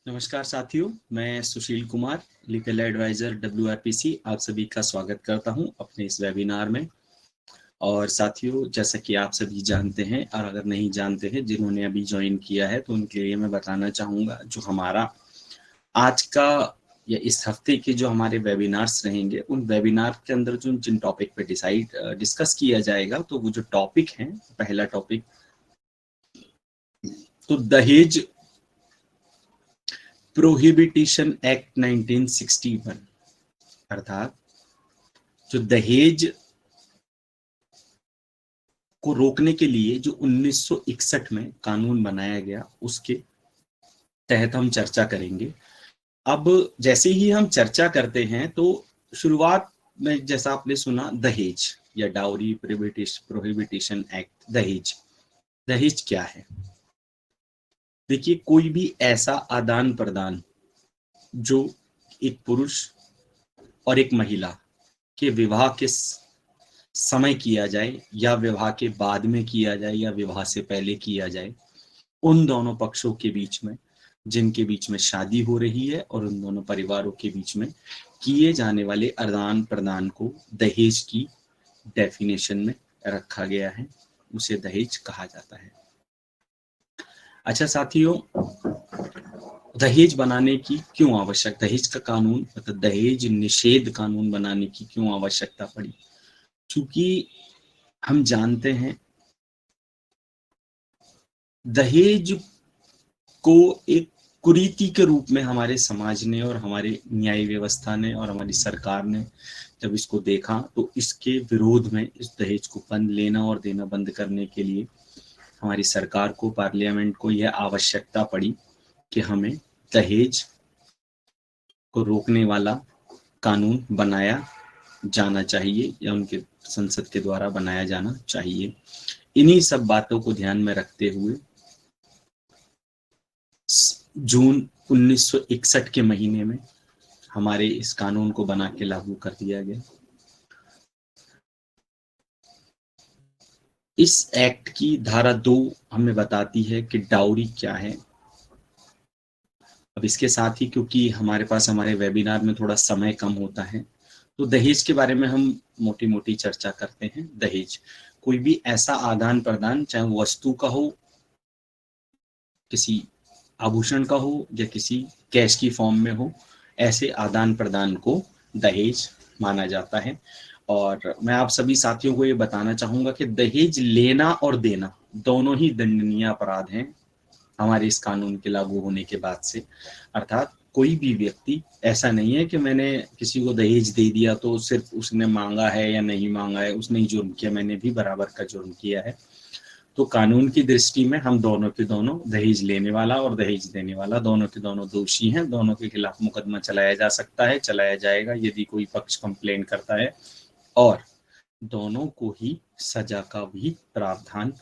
नमस्कार साथियों, मैं Sushil Kumar, legal adviser WRPC आप सभी का स्वागत करता हूं अपने इस वेबिनार में। और साथियों, जैसा कि आप सभी जानते हैं और अगर नहीं जानते हैं, जिन्होंने अभी ज्वाइन किया है तो उनके लिए मैं बताना चाहूँगा, जो हमारा आज का या इस हफ्ते के जो हमारे वेबिनार्स रहेंगे, उन वेबिनार के अंदर जो जिन टॉपिक पे डिस्कस किया जाएगा, तो वो जो टॉपिक हैं, पहला टॉपिक तो दहेज प्रोहिबिटिशन एक्ट 1961, अर्थात जो दहेज को रोकने के लिए जो 1961 में कानून बनाया गया, उसके तहत हम चर्चा करेंगे। अब जैसे ही हम चर्चा करते हैं तो शुरुआत में जैसा आपने सुना दहेज या डाउरी प्रोहिबिटिशन एक्ट, दहेज दहेज क्या है? देखिए, कोई भी ऐसा आदान प्रदान जो एक पुरुष और एक महिला के विवाह के समय किया जाए या विवाह के बाद में किया जाए या विवाह से पहले किया जाए, उन दोनों पक्षों के बीच में, जिनके बीच में शादी हो रही है, और उन दोनों परिवारों के बीच में किए जाने वाले आदान प्रदान को दहेज की डेफिनेशन में रखा गया है, उसे दहेज कहा जाता है। अच्छा साथियों, दहेज बनाने की क्यों आवश्यक, दहेज का कानून मतलब दहेज निषेध कानून बनाने की क्यों आवश्यकता पड़ी? क्योंकि हम जानते हैं दहेज को एक कुरीति के रूप में हमारे समाज ने और हमारे न्याय व्यवस्था ने और हमारी सरकार ने जब इसको देखा, तो इसके विरोध में इस दहेज को बंद लेना और देना बंद करने के लिए हमारी सरकार को, पार्लियामेंट को यह आवश्यकता पड़ी कि हमें दहेज को रोकने वाला कानून बनाया जाना चाहिए या उनके संसद के द्वारा बनाया जाना चाहिए। इन्हीं सब बातों को ध्यान में रखते हुए जून 1961 के महीने में हमारे इस कानून को बना के लागू कर दिया गया। इस एक्ट की धारा 2 हमें बताती है कि डाउरी क्या है। अब इसके साथ ही, क्योंकि हमारे पास हमारे वेबिनार में थोड़ा समय कम होता है, तो दहेज के बारे में हम मोटी मोटी चर्चा करते हैं। दहेज कोई भी ऐसा आदान प्रदान, चाहे वो वस्तु का हो, किसी आभूषण का हो या किसी कैश की फॉर्म में हो, ऐसे आदान प्रदान को दहेज माना जाता है। और मैं आप सभी साथियों को ये बताना चाहूंगा कि दहेज लेना और देना दोनों ही दंडनीय अपराध हैं हमारे इस कानून के लागू होने के बाद से। अर्थात कोई भी व्यक्ति, ऐसा नहीं है कि मैंने किसी को दहेज दे दिया तो सिर्फ उसने मांगा है या नहीं मांगा है, उसने ही जुर्म किया, मैंने भी बराबर का जुर्म किया है। तो कानून की दृष्टि में हम दोनों के दोनों, दहेज लेने वाला और दहेज देने वाला, दोनों के दोनों दोषी हैं। दोनों के खिलाफ मुकदमा चलाया जा सकता है, चलाया जाएगा यदि कोई पक्ष कंप्लेन करता है, और दोनों को ही सजा का भी प्रावधान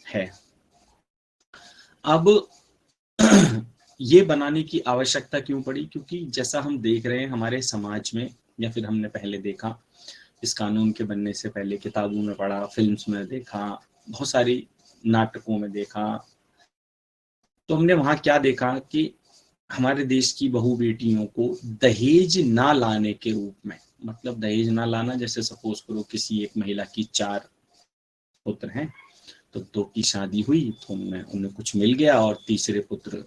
है। अब ये बनाने की आवश्यकता क्यों पड़ी? क्योंकि जैसा हम देख रहे हैं हमारे समाज में, या फिर हमने पहले देखा इस कानून के बनने से पहले, किताबों में पढ़ा, फिल्म्स में देखा, बहुत सारी नाटकों में देखा, तो हमने वहां क्या देखा कि हमारे देश की बहू बेटियों को दहेज ना लाने के रूप में, मतलब दहेज ना लाना, जैसे सपोज करो किसी एक महिला की 4 पुत्र हैं, तो 2 की शादी हुई तो उन्हें कुछ मिल गया, और तीसरे पुत्र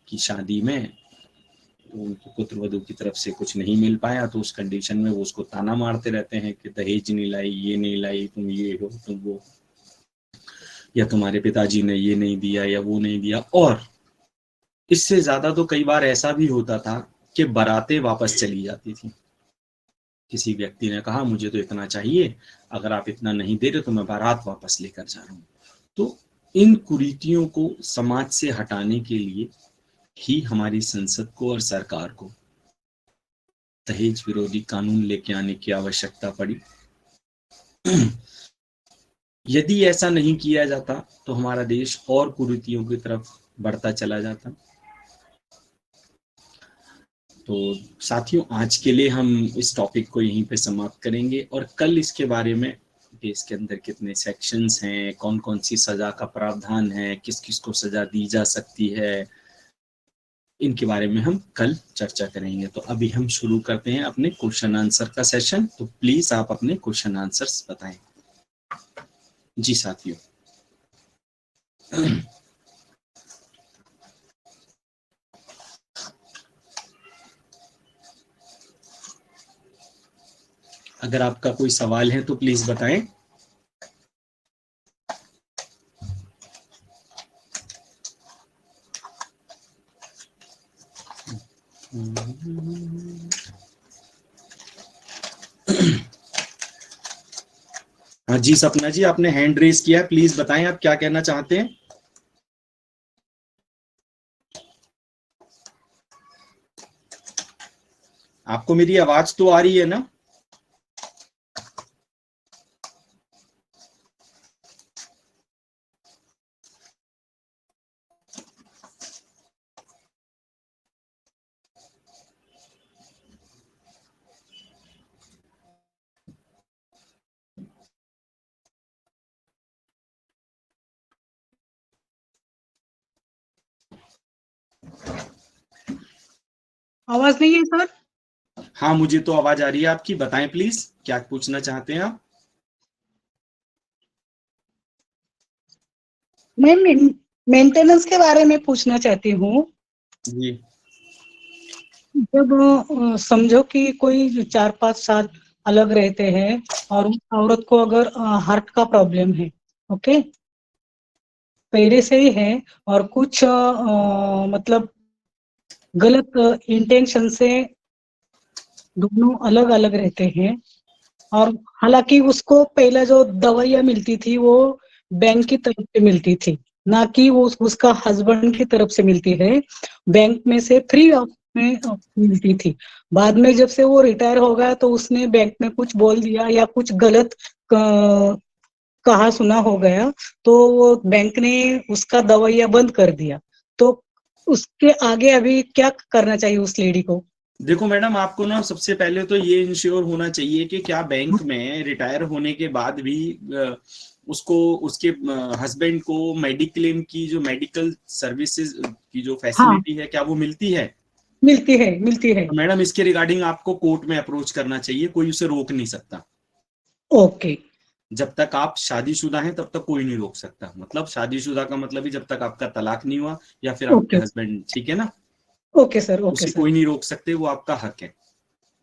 की शादी में तो उनको पुत्र वधू की तरफ से कुछ नहीं मिल पाया, तो उस कंडीशन में वो उसको ताना मारते रहते हैं कि दहेज नहीं लाई, ये नहीं लाई, तुम ये हो, तुम वो, या तुम्हारे पिताजी ने ये नहीं दिया या वो नहीं दिया। और इससे ज्यादा तो कई बार ऐसा भी होता था कि बारातें वापस चली जाती थी। किसी व्यक्ति ने कहा मुझे तो इतना चाहिए, अगर आप इतना नहीं दे रहे तो मैं बारात वापस लेकर जा रहा हूँ। तो इन कुरीतियों को समाज से हटाने के लिए ही हमारी संसद को और सरकार को दहेज विरोधी कानून लेके आने की आवश्यकता पड़ी। यदि ऐसा नहीं किया जाता तो हमारा देश और कुरीतियों की तरफ बढ़ता चला जाता। तो साथियों, आज के लिए हम इस टॉपिक को यहीं पे समाप्त करेंगे, और कल इसके बारे में कि इसके अंदर कितने सेक्शंस हैं, कौन कौन सी सजा का प्रावधान है, किस किस को सजा दी जा सकती है, इनके बारे में हम कल चर्चा करेंगे। तो अभी हम शुरू करते हैं अपने क्वेश्चन आंसर का सेशन। तो प्लीज आप अपने क्वेश्चन आंसर्स बताएं। जी साथियों, अगर आपका कोई सवाल है तो प्लीज बताएं। हाँ जी सपना जी, आपने हैंड रेज किया है, प्लीज बताएं आप क्या कहना चाहते हैं। आपको मेरी आवाज तो आ रही है ना? आवाज नहीं है सर? हाँ मुझे तो आवाज आ रही है आपकी, बताएं प्लीज क्या पूछना चाहते हैं आप। मैं मेंटेनेंस के बारे में पूछना चाहती हूँ। जी जब समझो कि कोई 4-5 साल अलग रहते हैं और औरत को अगर हार्ट का प्रॉब्लम है, ओके, पहले से ही है, और कुछ मतलब गलत इंटेंशन से दोनों अलग अलग रहते हैं, और हालांकि उसको पहला जो दवाइयाँ मिलती थी वो बैंक की तरफ से मिलती थी, ना कि वो उसका हस्बैंड की तरफ से मिलती है। बैंक में से फ्री ऑफ में मिलती थी। बाद में जब से वो रिटायर हो गया तो उसने बैंक में कुछ बोल दिया या कुछ गलत कहा सुना हो गया, तो वो बैंक ने उसका दवाइयाँ बंद कर दिया। तो उसके आगे अभी क्या करना चाहिए उस लेडी को? देखो मैडम, आपको ना सबसे पहले तो ये इंश्योर होना चाहिए कि क्या बैंक में रिटायर होने के बाद भी उसको उसके हस्बैंड को मेडिक्लेम की जो मेडिकल सर्विसेज की जो हाँ, फैसिलिटी है क्या वो मिलती है? मिलती है, मिलती है। तो मैडम इसके रिगार्डिंग आपको कोर्ट में अप्रोच करना चाहिए, कोई उसे रोक नहीं सकता। ओके। जब तक आप शादीशुदा हैं तब तक कोई नहीं रोक सकता। मतलब शादीशुदा का मतलब ही जब तक आपका तलाक नहीं हुआ या फिर आपके ओके, हस्बैंड, ठीक है ना, ओके सर, ओके उसे सर, कोई नहीं रोक सकते, वो आपका हक है।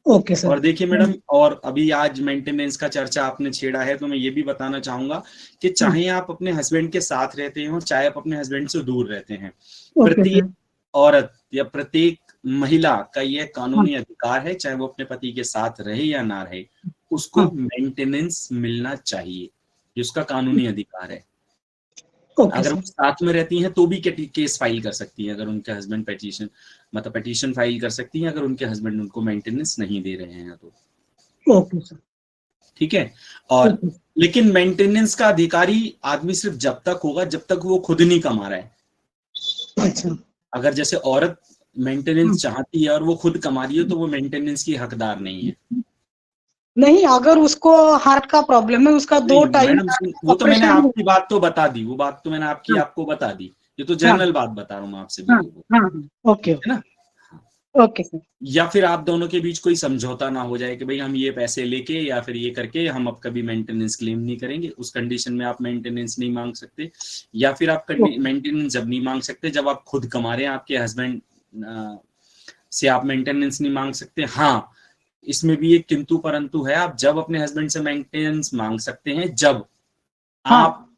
Okay sir. और देखिए मैडम, और अभी आज मेंटेनेंस का चर्चा आपने छेड़ा है तो मैं ये भी बताना चाहूंगा कि हाँ, चाहे आप अपने हस्बैंड के साथ रहते हो चाहे आप अपने हस्बैंड से दूर रहते हैं, ओके प्रत्येक सर। औरत या प्रत्येक महिला का यह हाँ, कानूनी अधिकार है, चाहे वो अपने पति के साथ रहे या ना रहे, उसको हाँ, मेंटेनेंस मिलना चाहिए। ये उसका कानूनी अधिकार है। ओके अगर वो सर, साथ में रहती हैं तो भी केस फाइल कर सकती हैं, अगर उनके हस्बैंड पेटिशन मतलब पेटिशन फाइल कर सकती हैं अगर उनके हस्बैंड उनको मेंटेनेंस नहीं दे रहे हैं तो। ओके सर, ठीक है। और ओके। लेकिन मेंटेनेंस का अधिकारी आदमी सिर्फ जब तक होगा जब तक वो खुद नहीं कमा रहा है। अच्छा। अगर जैसे औरत हाँ, मेंटेनेंस चाहती है और वो खुद कमा रही है तो वो मेंटेनेंस की हकदार नहीं है। नहीं, अगर उसको हार्ट का प्रॉब्लम है, उसका नहीं 2 टाइम मैडम, वो तो मैंने ऑपरेशन हो। आपकी बात तो बता दी, वो बात तो मैंने हाँ, आपको बता दी। ये तो हाँ, जनरल बात बता रहा हूँ मैं आपसे भी, हाँ, तो हाँ, हाँ, ओके, है ना। Okay sir. या फिर आप दोनों के बीच कोई समझौता ना हो जाए कि भाई हम ये पैसे लेके या फिर ये करके हम अब कभी मेंटेनेंस क्लेम नहीं करेंगे, उस कंडीशन में आप मेंटेनेंस नहीं मांग सकते। या फिर आप ओके, मेंटेनेंस जब नहीं मांग सकते जब आप खुद कमा रहे हैं, आपके हस्बैंड से आप मेंटेनेंस नहीं मांग सकते। हाँ, इसमें भी एक किंतु परंतु है, आप जब अपने हस्बैंड से मेंटेनेंस मांग सकते हैं जब हाँ, आप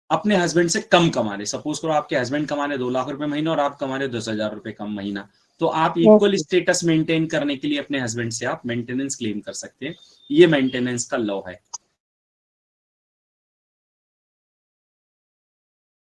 अपने हस्बैंड से कम कमा रहे। सपोज करो आपके हस्बैंड कमा रहे 2 लाख रुपए महीना और आप कमा रहे 10,000 रुपए कम महीना, तो आप इक्वल ओके, स्टेटस मेंटेन करने के लिए अपने हस्बैंड से आप मेंटेनेंस क्लेम कर सकते हैं। ये मेंटेनेंस का लॉ है।